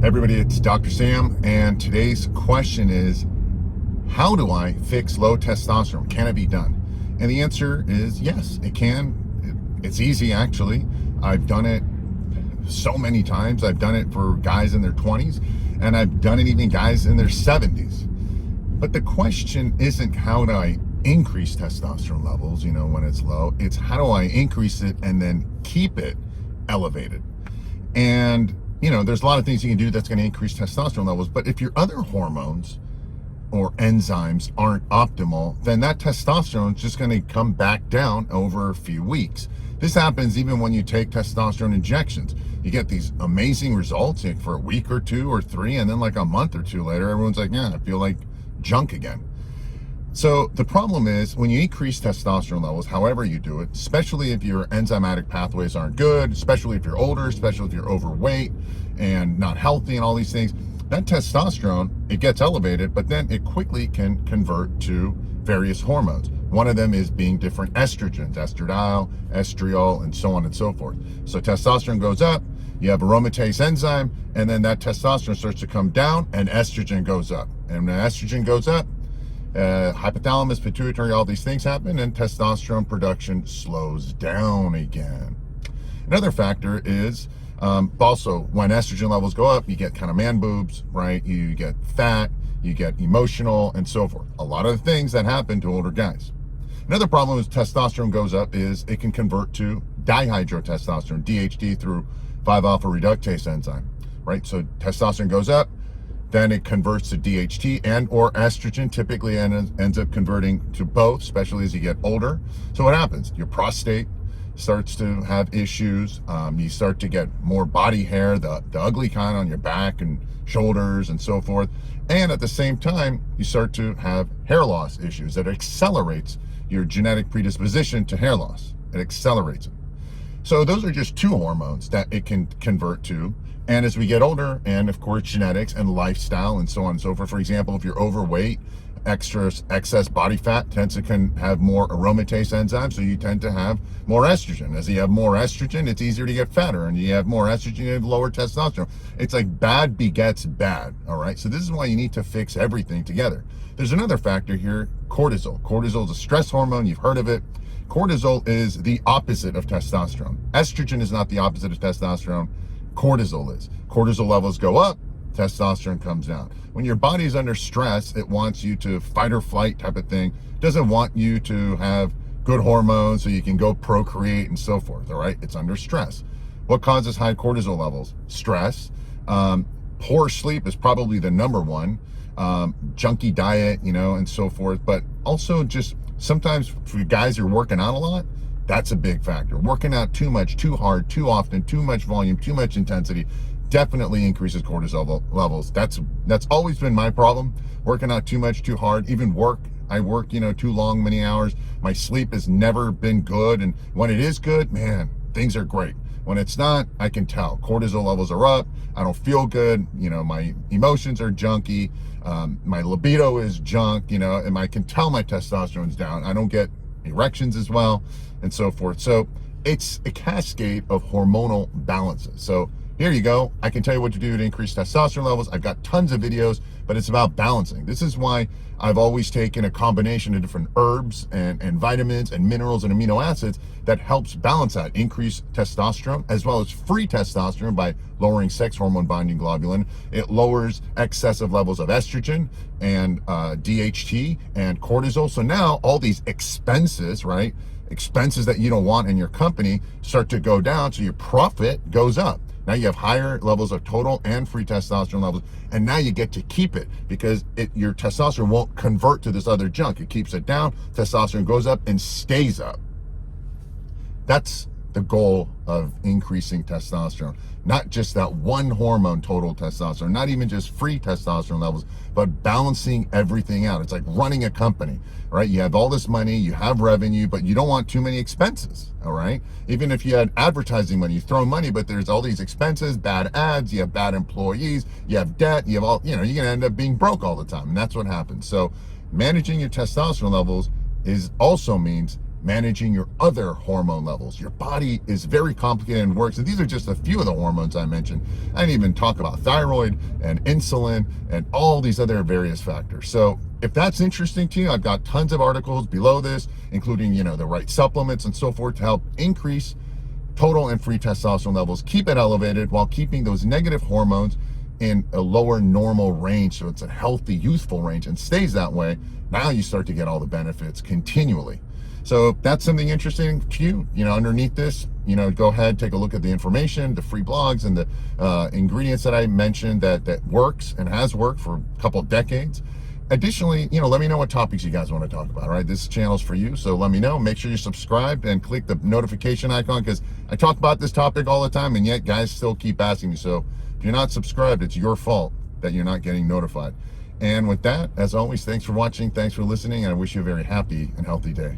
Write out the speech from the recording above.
Everybody, it's Dr. Sam, and today's question is, how do I fix low testosterone? Can it be done? And the answer is yes, it can. It's easy, actually. I've done it so many times. I've done it for guys in their 20s, and I've done it even guys in their 70s. But the question isn't how do I increase testosterone levels, when it's low. It's how do I increase it and then keep it elevated? And there's a lot of things you can do that's going to increase testosterone levels, but if your other hormones or enzymes aren't optimal, then that testosterone is just going to come back down over a few weeks. This happens even when you take testosterone injections. You get these amazing results for a week or two or three, and then like a month or two later, everyone's like, yeah, I feel like junk again. So the problem is when you increase testosterone levels, however you do it, especially if your enzymatic pathways aren't good, especially if you're older, especially if you're overweight and not healthy and all these things, that testosterone, it gets elevated, but then it quickly can convert to various hormones. One of them is being different estrogens, estradiol, estriol, and so on and so forth. So testosterone goes up, you have aromatase enzyme, and then that testosterone starts to come down and estrogen goes up. And when estrogen goes up, hypothalamus, pituitary, all these things happen, and testosterone production slows down again. Another factor is also when estrogen levels go up, you get kind of man boobs, right? You get fat, you get emotional, and so forth. A lot of the things that happen to older guys. Another problem is testosterone goes up is it can convert to dihydrotestosterone, DHT, through 5-alpha reductase enzyme, right? So testosterone goes up, then it converts to DHT and or estrogen, typically ends up converting to both, especially as you get older. So what happens? Your prostate starts to have issues. You start to get more body hair, the ugly kind on your back and shoulders and so forth. And at the same time, you start to have hair loss issues that accelerates your genetic predisposition to hair loss. It accelerates it. So those are just two hormones that it can convert to. And as we get older, and of course genetics and lifestyle and so on and so forth, for example, if you're overweight, excess body fat tends to have more aromatase enzymes, so you tend to have more estrogen. As you have more estrogen, it's easier to get fatter, and you have more estrogen, you have lower testosterone. It's like bad begets bad, all right? So this is why you need to fix everything together. There's another factor here, cortisol. Cortisol is a stress hormone, you've heard of it. Cortisol is the opposite of testosterone. Estrogen is not the opposite of testosterone. Cortisol is. Cortisol levels go up, testosterone comes down. When your body is under stress, it wants you to fight or flight type of thing. It doesn't want you to have good hormones so you can go procreate and so forth, all right? It's under stress. What causes high cortisol levels? Stress. Poor sleep is probably the number one. Junky diet, and so forth. But also just sometimes for guys who are working out a lot, that's a big factor. Working out too much, too hard, too often, too much volume, too much intensity definitely increases cortisol levels. That's always been my problem. Working out too much, too hard. Even I work, too long, many hours. My sleep has never been good. And when it is good, man, things are great. When it's not, I can tell. Cortisol levels are up. I don't feel good. My emotions are junky. My libido is junk, and I can tell my testosterone's down. I don't get erections as well, and so forth. So it's a cascade of hormonal balances. So here you go. I can tell you what to do to increase testosterone levels. I've got tons of videos, but it's about balancing. This is why I've always taken a combination of different herbs and vitamins and minerals and amino acids that helps balance that, increase testosterone as well as free testosterone by lowering sex hormone binding globulin. It lowers excessive levels of estrogen and DHT and cortisol. So now all these expenses, right? Expenses that you don't want in your company start to go down, so your profit goes up. Now you have higher levels of total and free testosterone levels, and now you get to keep it because your testosterone won't convert to this other junk. It keeps it down, testosterone goes up and stays up. That's the goal of increasing testosterone. Not just that one hormone, total testosterone, not even just free testosterone levels, but balancing everything out. It's like running a company, right? You have all this money, you have revenue, but you don't want too many expenses, all right? Even if you had advertising money, you throw money, but there's all these expenses, bad ads, you have bad employees, you have debt, you have all, you're gonna end up being broke all the time, and that's what happens. So managing your testosterone levels also means managing your other hormone levels. Your body is very complicated and works, and these are just a few of the hormones I mentioned. I didn't even talk about thyroid and insulin and all these other various factors. So if that's interesting to you, I've got tons of articles below this, including, the right supplements and so forth to help increase total and free testosterone levels, keep it elevated while keeping those negative hormones in a lower normal range, so it's a healthy, youthful range, and stays that way. Now you start to get all the benefits continually. So if that's something interesting to you, underneath this, go ahead, take a look at the information, the free blogs, and the ingredients that I mentioned that works and has worked for a couple of decades. Additionally, let me know what topics you guys want to talk about, right? This channel is for you, so let me know. Make sure you subscribe and click the notification icon, because I talk about this topic all the time, and yet guys still keep asking me. So if you're not subscribed, it's your fault that you're not getting notified. And with that, as always, thanks for watching, thanks for listening, and I wish you a very happy and healthy day.